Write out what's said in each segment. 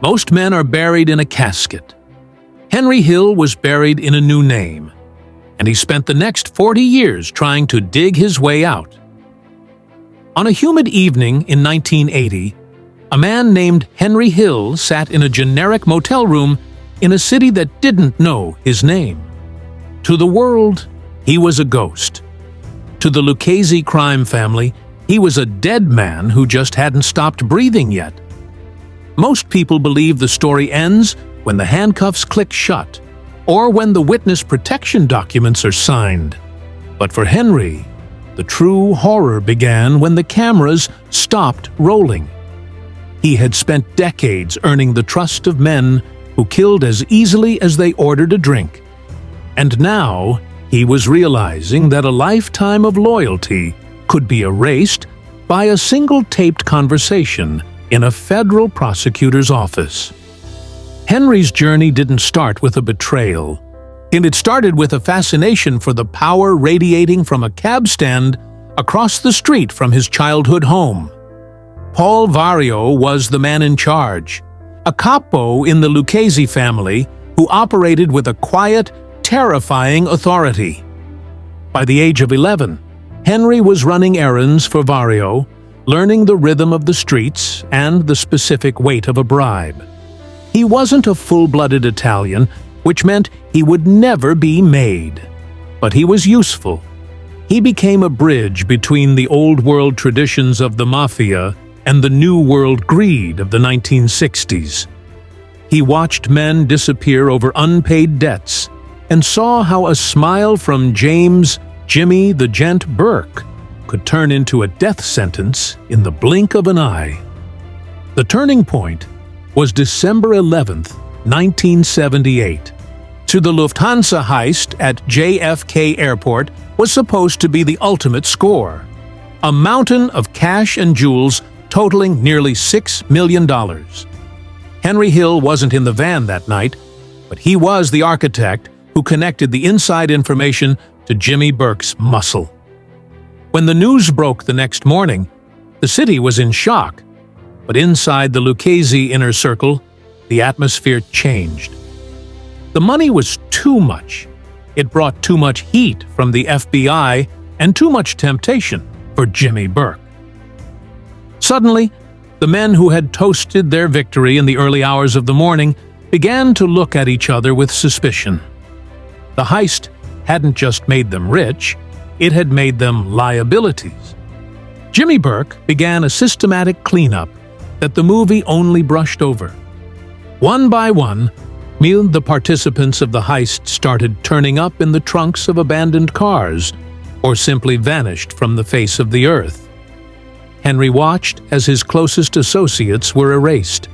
Most men are buried in a casket. Henry Hill was buried in a new name, and he spent the next 40 years trying to dig his way out. On a humid evening in 1980, a man named Henry Hill sat in a generic motel room in a city that didn't know his name. To the world, he was a ghost. To the Lucchese crime family, he was a dead man who just hadn't stopped breathing yet. Most people believe the story ends when the handcuffs click shut, or when the witness protection documents are signed. But for Henry, the true horror began when the cameras stopped rolling. He had spent decades earning the trust of men who killed as easily as they ordered a drink. And now, he was realizing that a lifetime of loyalty could be erased by a single taped conversation in a federal prosecutor's office. Henry's journey didn't start with a betrayal. It started with a fascination for the power radiating from a cab stand across the street from his childhood home. Paul Vario was the man in charge, a capo in the Lucchese family who operated with a quiet, terrifying authority. By the age of 11, Henry was running errands for Vario, learning the rhythm of the streets and the specific weight of a bribe. He wasn't a full-blooded Italian, which meant he would never be made. But he was useful. He became a bridge between the old-world traditions of the Mafia and the new-world greed of the 1960s. He watched men disappear over unpaid debts and saw how a smile from Jimmy the Gent Burke could turn into a death sentence in the blink of an eye. The turning point was December 11th, 1978. To the Lufthansa heist at JFK Airport was supposed to be the ultimate score. A mountain of cash and jewels totaling nearly $6 million. Henry Hill wasn't in the van that night, but he was the architect who connected the inside information to Jimmy Burke's muscle. When the news broke the next morning, the city was in shock, but inside the Lucchese inner circle, the atmosphere changed. The money was too much. It brought too much heat from the FBI and too much temptation for Jimmy Burke. Suddenly, the men who had toasted their victory in the early hours of the morning began to look at each other with suspicion. The heist hadn't just made them rich, it had made them liabilities. Jimmy Burke began a systematic cleanup that the movie only brushed over. One by one, the participants of the heist started turning up in the trunks of abandoned cars, or simply vanished from the face of the earth. Henry watched as his closest associates were erased.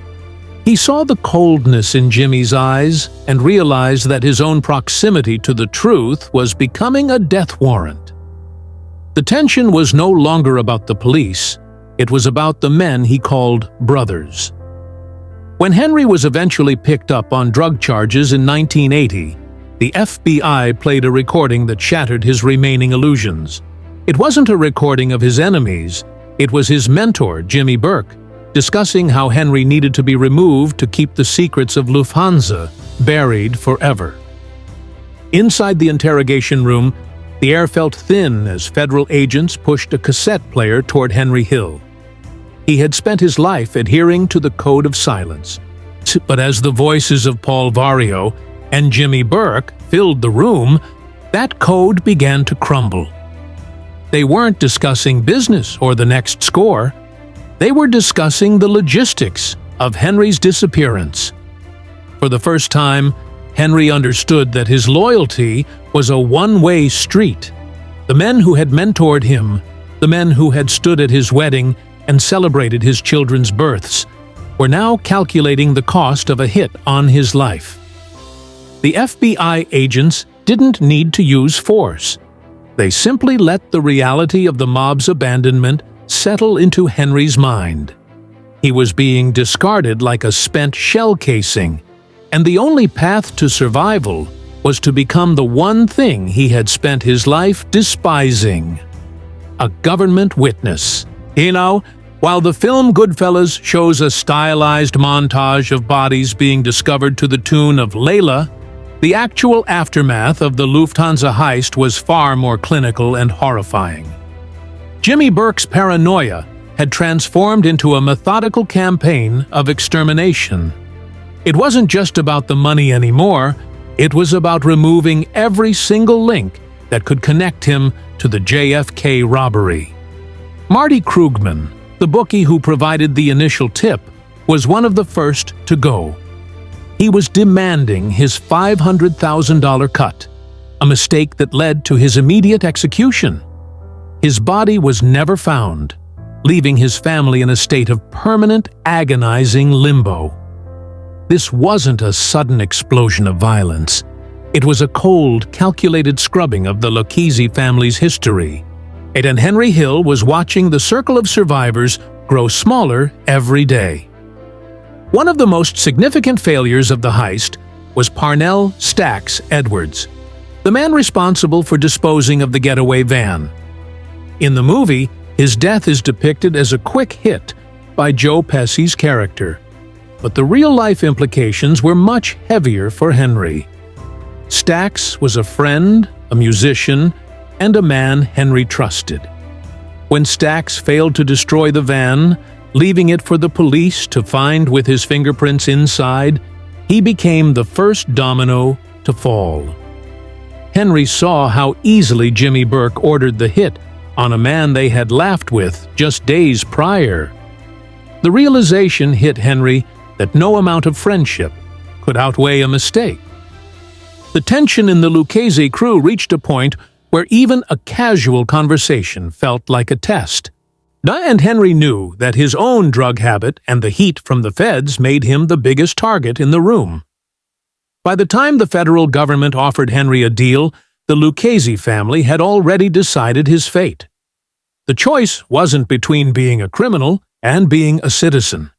He saw the coldness in Jimmy's eyes and realized that his own proximity to the truth was becoming a death warrant. The tension was no longer about the police, it was about the men he called brothers. When Henry was eventually picked up on drug charges in 1980, the FBI played a recording that shattered his remaining illusions. It wasn't a recording of his enemies, it was his mentor, Jimmy Burke, discussing how Henry needed to be removed to keep the secrets of Lufthansa buried forever. Inside the interrogation room, the air felt thin as federal agents pushed a cassette player toward Henry Hill. He had spent his life adhering to the code of silence. But as the voices of Paul Vario and Jimmy Burke filled the room, that code began to crumble. They weren't discussing business or the next score. They were discussing the logistics of Henry's disappearance. For the first time, Henry understood that his loyalty was a one-way street. The men who had mentored him, the men who had stood at his wedding and celebrated his children's births, were now calculating the cost of a hit on his life. The FBI agents didn't need to use force. They simply let the reality of the mob's abandonment settle into Henry's mind. He was being discarded like a spent shell casing, and the only path to survival was to become the one thing he had spent his life despising: a government witness. While the film Goodfellas shows a stylized montage of bodies being discovered to the tune of Layla, the actual aftermath of the Lufthansa heist was far more clinical and horrifying. Jimmy Burke's paranoia had transformed into a methodical campaign of extermination. It wasn't just about the money anymore, it was about removing every single link that could connect him to the JFK robbery. Marty Krugman, the bookie who provided the initial tip, was one of the first to go. He was demanding his $500,000 cut, a mistake that led to his immediate execution. His body was never found, leaving his family in a state of permanent, agonizing limbo. This wasn't a sudden explosion of violence. It was a cold, calculated scrubbing of the Lucchese family's history. And Henry Hill was watching the circle of survivors grow smaller every day. One of the most significant failures of the heist was Parnell Stacks Edwards, the man responsible for disposing of the getaway van. In the movie, his death is depicted as a quick hit by Joe Pesci's character, but the real-life implications were much heavier for Henry. Stacks was a friend, a musician, and a man Henry trusted. When Stacks failed to destroy the van, leaving it for the police to find with his fingerprints inside, he became the first domino to fall. Henry saw how easily Jimmy Burke ordered the hit on a man they had laughed with just days prior. The realization hit Henry that no amount of friendship could outweigh a mistake. The tension in the Lucchese crew reached a point where even a casual conversation felt like a test. And Henry knew that his own drug habit and the heat from the feds made him the biggest target in the room. By the time the federal government offered Henry a deal, the Lucchese family had already decided his fate. The choice wasn't between being a criminal and being a citizen.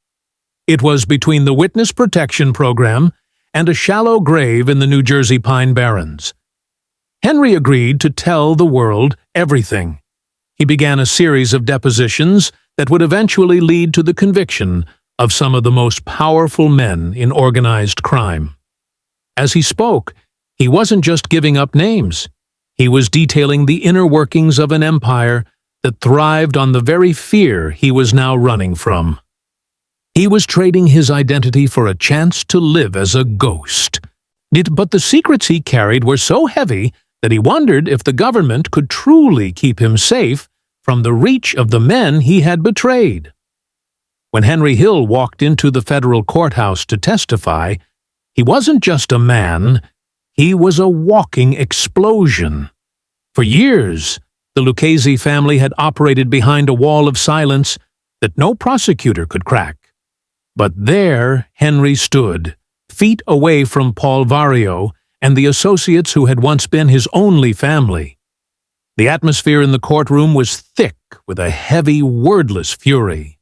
It was between the Witness Protection Program and a shallow grave in the New Jersey Pine Barrens. Henry agreed to tell the world everything. He began a series of depositions that would eventually lead to the conviction of some of the most powerful men in organized crime. As he spoke, he wasn't just giving up names. He was detailing the inner workings of an empire that thrived on the very fear he was now running from. He was trading his identity for a chance to live as a ghost. But the secrets he carried were so heavy that he wondered if the government could truly keep him safe from the reach of the men he had betrayed. When Henry Hill walked into the federal courthouse to testify, he wasn't just a man, he was a walking explosion. For years, the Lucchese family had operated behind a wall of silence that no prosecutor could crack. But there Henry stood, feet away from Paul Vario and the associates who had once been his only family. The atmosphere in the courtroom was thick with a heavy, wordless fury.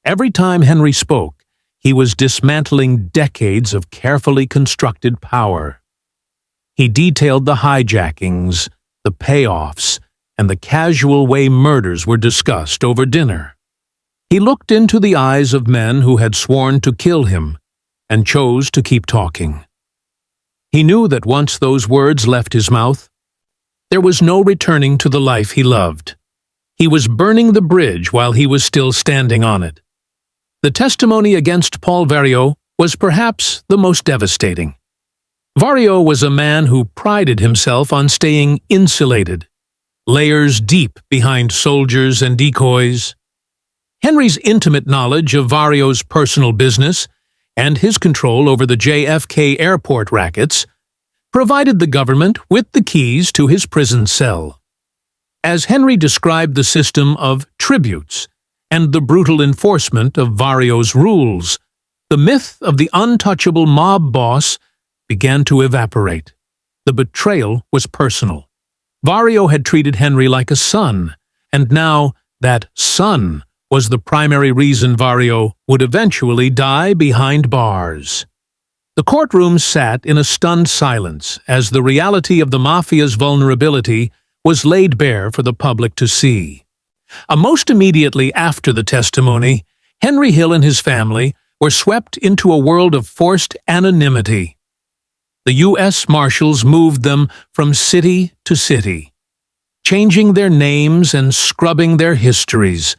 Every time Henry spoke, he was dismantling decades of carefully constructed power. He detailed the hijackings, the payoffs, and the casual way murders were discussed over dinner. He looked into the eyes of men who had sworn to kill him and chose to keep talking. He knew that once those words left his mouth, there was no returning to the life he loved. He was burning the bridge while he was still standing on it. The testimony against Paul Vario was perhaps the most devastating. Vario was a man who prided himself on staying insulated, layers deep behind soldiers and decoys. Henry's intimate knowledge of Vario's personal business and his control over the JFK airport rackets provided the government with the keys to his prison cell. As Henry described the system of tributes and the brutal enforcement of Vario's rules, the myth of the untouchable mob boss began to evaporate. The betrayal was personal. Vario had treated Henry like a son, and now that son was the primary reason Vario would eventually die behind bars. The courtroom sat in a stunned silence as the reality of the Mafia's vulnerability was laid bare for the public to see. Most immediately after the testimony, Henry Hill and his family were swept into a world of forced anonymity. The U.S. Marshals moved them from city to city, changing their names and scrubbing their histories.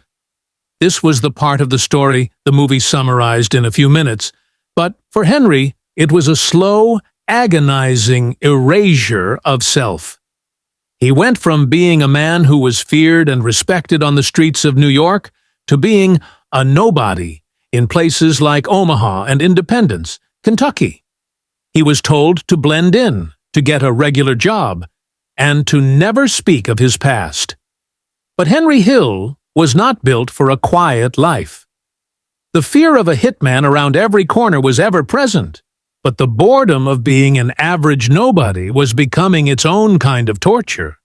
This was the part of the story the movie summarized in a few minutes, but for Henry, it was a slow, agonizing erasure of self. He went from being a man who was feared and respected on the streets of New York to being a nobody in places like Omaha and Independence, Kentucky. He was told to blend in, to get a regular job, and to never speak of his past. But Henry Hill was not built for a quiet life. The fear of a hitman around every corner was ever present, but the boredom of being an average nobody was becoming its own kind of torture.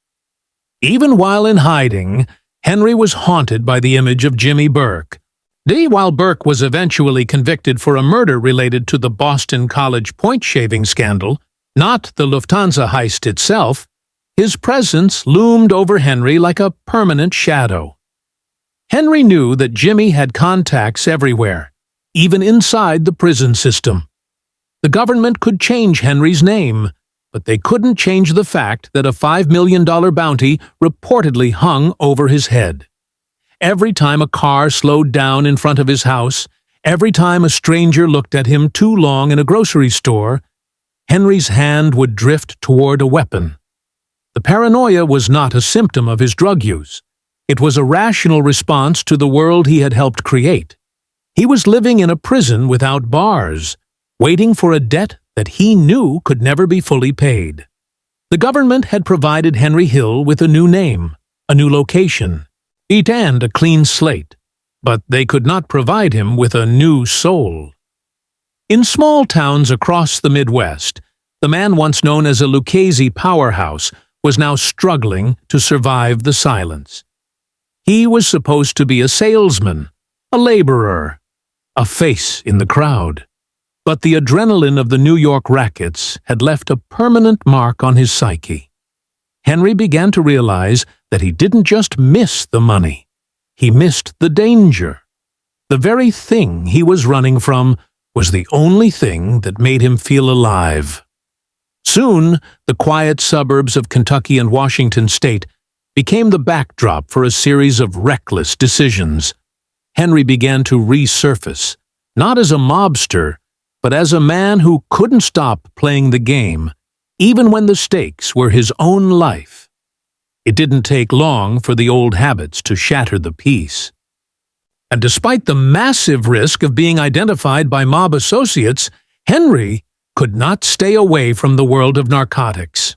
Even while in hiding, Henry was haunted by the image of Jimmy Burke. While Burke was eventually convicted for a murder related to the Boston College point-shaving scandal, not the Lufthansa heist itself, his presence loomed over Henry like a permanent shadow. Henry knew that Jimmy had contacts everywhere, even inside the prison system. The government could change Henry's name, but they couldn't change the fact that a $5 million bounty reportedly hung over his head. Every time a car slowed down in front of his house, every time a stranger looked at him too long in a grocery store, Henry's hand would drift toward a weapon. The paranoia was not a symptom of his drug use. It was a rational response to the world he had helped create. He was living in a prison without bars, waiting for a debt that he knew could never be fully paid. The government had provided Henry Hill with a new name, a new location, and a clean slate, but they could not provide him with a new soul. In small towns across the Midwest, the man once known as a Lucchese powerhouse was now struggling to survive the silence. He was supposed to be a salesman, a laborer, a face in the crowd. But the adrenaline of the New York rackets had left a permanent mark on his psyche. Henry began to realize that he didn't just miss the money. He missed the danger. The very thing he was running from was the only thing that made him feel alive. Soon, the quiet suburbs of Kentucky and Washington state became the backdrop for a series of reckless decisions. Henry began to resurface, not as a mobster, but as a man who couldn't stop playing the game, even when the stakes were his own life. It didn't take long for the old habits to shatter the peace. And despite the massive risk of being identified by mob associates, Henry could not stay away from the world of narcotics.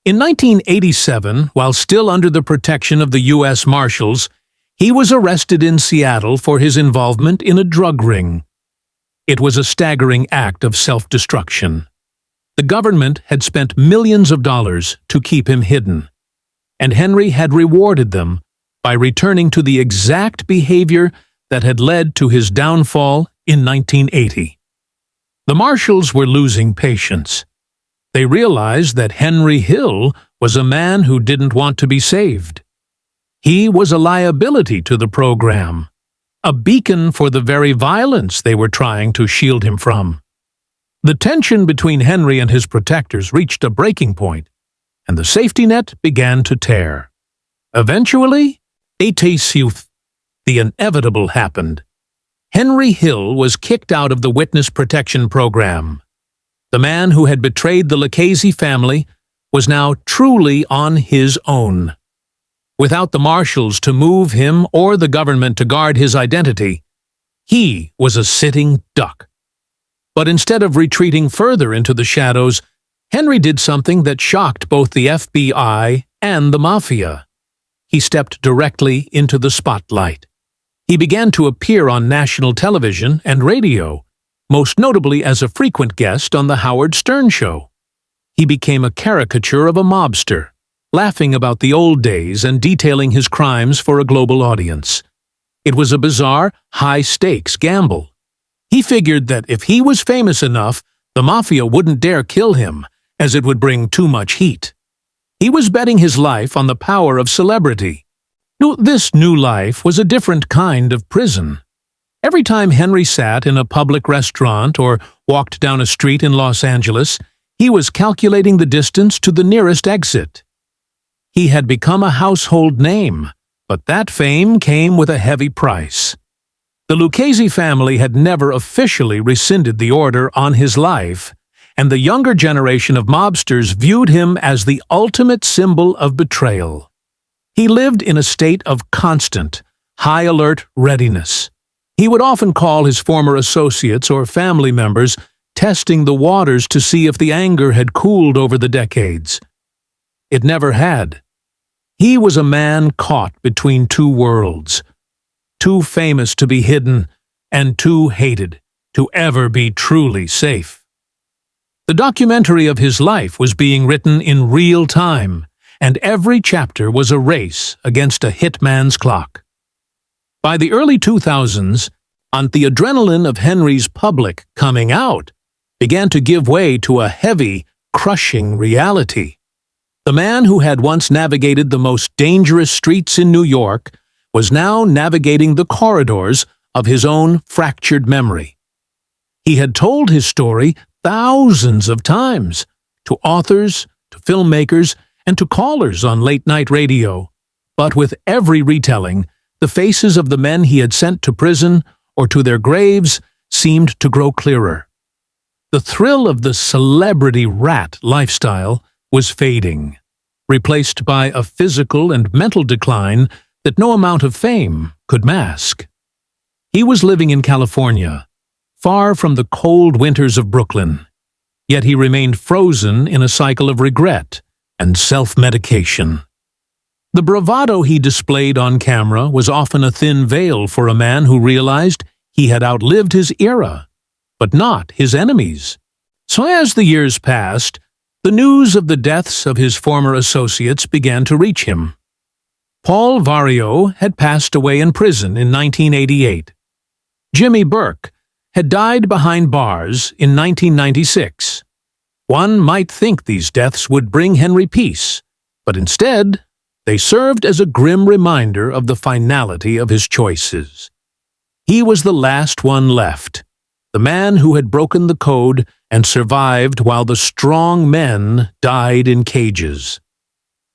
In 1987, while still under the protection of the U.S. Marshals, he was arrested in Seattle for his involvement in a drug ring. It was a staggering act of self-destruction. The government had spent millions of dollars to keep him hidden, and Henry had rewarded them by returning to the exact behavior that had led to his downfall in 1980. The Marshals were losing patience. They realized that Henry Hill was a man who didn't want to be saved. He was a liability to the program, a beacon for the very violence they were trying to shield him from. The tension between Henry and his protectors reached a breaking point, and the safety net began to tear. Eventually, the inevitable happened. Henry Hill was kicked out of the witness protection program. The man who had betrayed the Lucchese family was now truly on his own. Without the Marshals to move him or the government to guard his identity, he was a sitting duck. But instead of retreating further into the shadows, Henry did something that shocked both the FBI and the Mafia. He stepped directly into the spotlight. He began to appear on national television and radio, most notably as a frequent guest on The Howard Stern Show. He became a caricature of a mobster, laughing about the old days and detailing his crimes for a global audience. It was a bizarre, high-stakes gamble. He figured that if he was famous enough, the Mafia wouldn't dare kill him, as it would bring too much heat. He was betting his life on the power of celebrity. This new life was a different kind of prison. Every time Henry sat in a public restaurant or walked down a street in Los Angeles, he was calculating the distance to the nearest exit. He had become a household name, but that fame came with a heavy price. The Lucchese family had never officially rescinded the order on his life, and the younger generation of mobsters viewed him as the ultimate symbol of betrayal. He lived in a state of constant, high-alert readiness. He would often call his former associates or family members, testing the waters to see if the anger had cooled over the decades. It never had. He was a man caught between two worlds, too famous to be hidden and too hated to ever be truly safe. The documentary of his life was being written in real time, and every chapter was a race against a hitman's clock. By the early 2000s, the adrenaline of Henry's public coming out began to give way to a heavy, crushing reality. The man who had once navigated the most dangerous streets in New York was now navigating the corridors of his own fractured memory. He had told his story thousands of times, to authors, to filmmakers, and to callers on late-night radio. But with every retelling, the faces of the men he had sent to prison or to their graves seemed to grow clearer. The thrill of the celebrity rat lifestyle was fading, replaced by a physical and mental decline that no amount of fame could mask. He was living in California, far from the cold winters of Brooklyn, yet he remained frozen in a cycle of regret and self-medication. The bravado he displayed on camera was often a thin veil for a man who realized he had outlived his era, but not his enemies. So as the years passed, the news of the deaths of his former associates began to reach him. Paul Vario had passed away in prison in 1988. Jimmy Burke had died behind bars in 1996. One might think these deaths would bring Henry peace, but instead, they served as a grim reminder of the finality of his choices. He was the last one left, the man who had broken the code and survived while the strong men died in cages.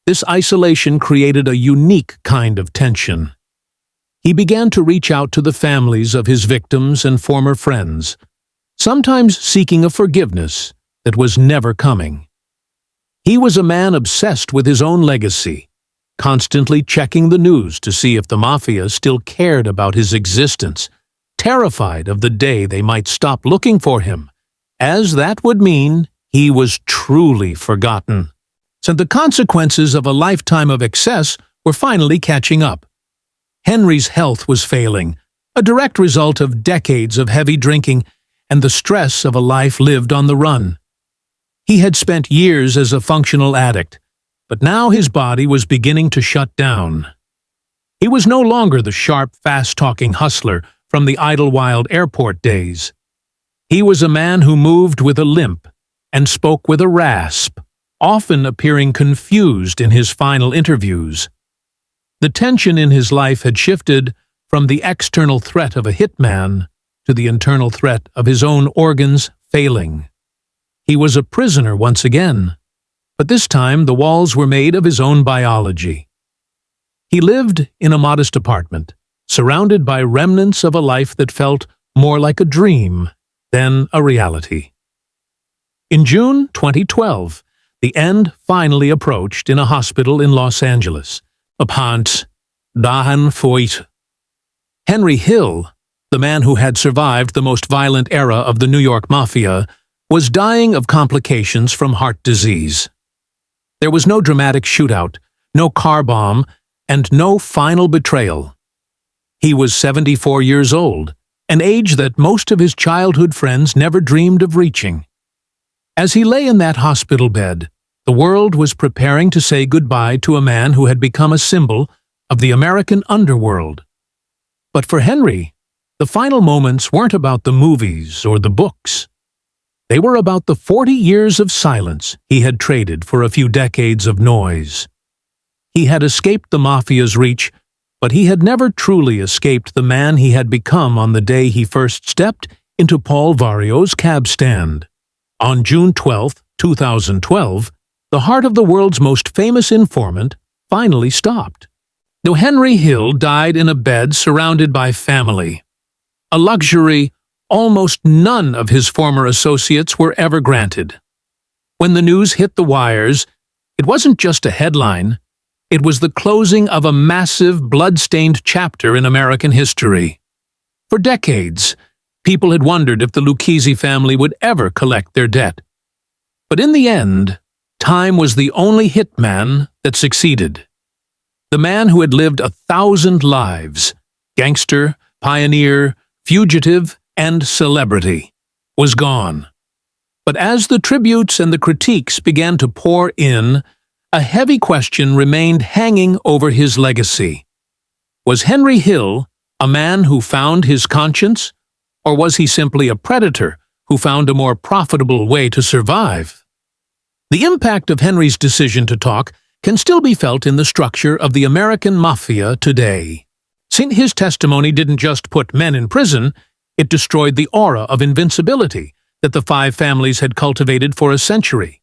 This isolation created a unique kind of tension. He began to reach out to the families of his victims and former friends, sometimes seeking a forgiveness that was never coming. He was a man obsessed with his own legacy, constantly checking the news to see if the Mafia still cared about his existence, terrified of the day they might stop looking for him, as that would mean he was truly forgotten. So the consequences of a lifetime of excess were finally catching up. Henry's health was failing, a direct result of decades of heavy drinking and the stress of a life lived on the run. He had spent years as a functional addict, but now his body was beginning to shut down. He was no longer the sharp, fast-talking hustler from the Idlewild airport days. He was a man who moved with a limp and spoke with a rasp, often appearing confused in his final interviews. The tension in his life had shifted from the external threat of a hitman to the internal threat of his own organs failing. He was a prisoner once again, but this time the walls were made of his own biology. He lived in a modest apartment, surrounded by remnants of a life that felt more like a dream than a reality. In June 2012, the end finally approached in a hospital in Los Angeles. Upant dahan foit. Henry Hill, the man who had survived the most violent era of the New York Mafia, was dying of complications from heart disease. There was no dramatic shootout, no car bomb, and no final betrayal. He was 74 years old, an age that most of his childhood friends never dreamed of reaching. As he lay in that hospital bed, the world was preparing to say goodbye to a man who had become a symbol of the American underworld. But for Henry, the final moments weren't about the movies or the books. They were about the 40 years of silence he had traded for a few decades of noise. He had escaped the Mafia's reach, but he had never truly escaped the man he had become on the day he first stepped into Paul Vario's cab stand. On June 12, 2012, the heart of the world's most famous informant finally stopped. Though Henry Hill died in a bed surrounded by family, a luxury almost none of his former associates were ever granted. When the news hit the wires, it wasn't just a headline, it was the closing of a massive, blood-stained chapter in American history. For decades, people had wondered if the Lucchese family would ever collect their debt. But in the end, time was the only hitman that succeeded. The man who had lived 1,000 lives, gangster, pioneer, fugitive, and celebrity, was gone. But as the tributes and the critiques began to pour in, a heavy question remained hanging over his legacy. Was Henry Hill a man who found his conscience, or was he simply a predator who found a more profitable way to survive? The impact of Henry's decision to talk can still be felt in the structure of the American Mafia today. His testimony didn't just put men in prison, it destroyed the aura of invincibility that the five families had cultivated for a century.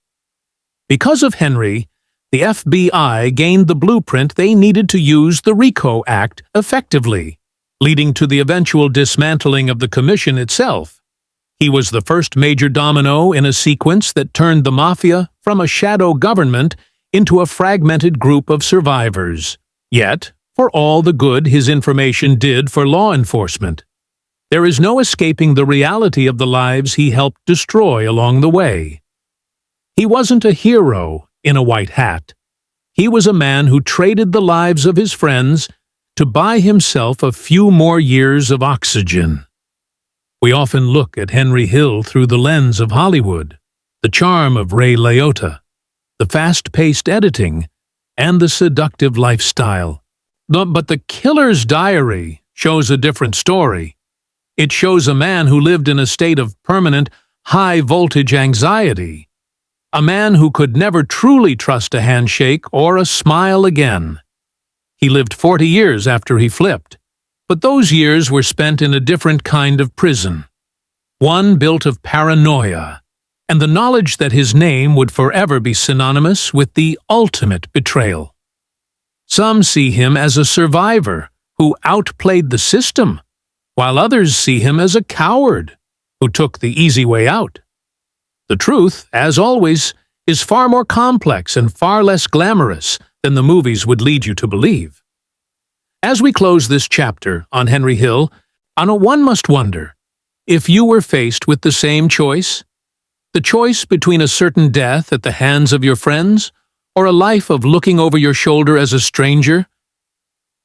Because of Henry, the FBI gained the blueprint they needed to use the RICO Act effectively, leading to the eventual dismantling of the commission itself. He was the first major domino in a sequence that turned the Mafia from a shadow government into a fragmented group of survivors. Yet, for all the good his information did for law enforcement, there is no escaping the reality of the lives he helped destroy along the way. He wasn't a hero in a white hat. He was a man who traded the lives of his friends to buy himself a few more years of oxygen. We often look at Henry Hill through the lens of Hollywood, the charm of Ray Liotta, the fast-paced editing, and the seductive lifestyle. But The Killer's Diary shows a different story. It shows a man who lived in a state of permanent, high-voltage anxiety, a man who could never truly trust a handshake or a smile again. He lived 40 years after he flipped, but those years were spent in a different kind of prison, one built of paranoia, and the knowledge that his name would forever be synonymous with the ultimate betrayal. Some see him as a survivor who outplayed the system, while others see him as a coward who took the easy way out. The truth, as always, is far more complex and far less glamorous than the movies would lead you to believe. As we close this chapter on Henry Hill, one must wonder, if you were faced with the same choice, the choice between a certain death at the hands of your friends or a life of looking over your shoulder as a stranger,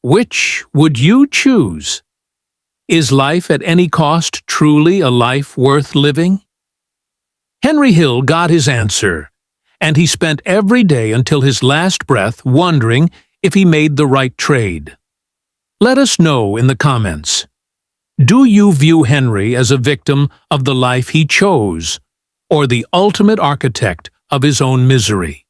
which would you choose? Is life at any cost truly a life worth living? Henry Hill got his answer, and he spent every day until his last breath wondering if he made the right trade. Let us know in the comments. Do you view Henry as a victim of the life he chose, or the ultimate architect of his own misery?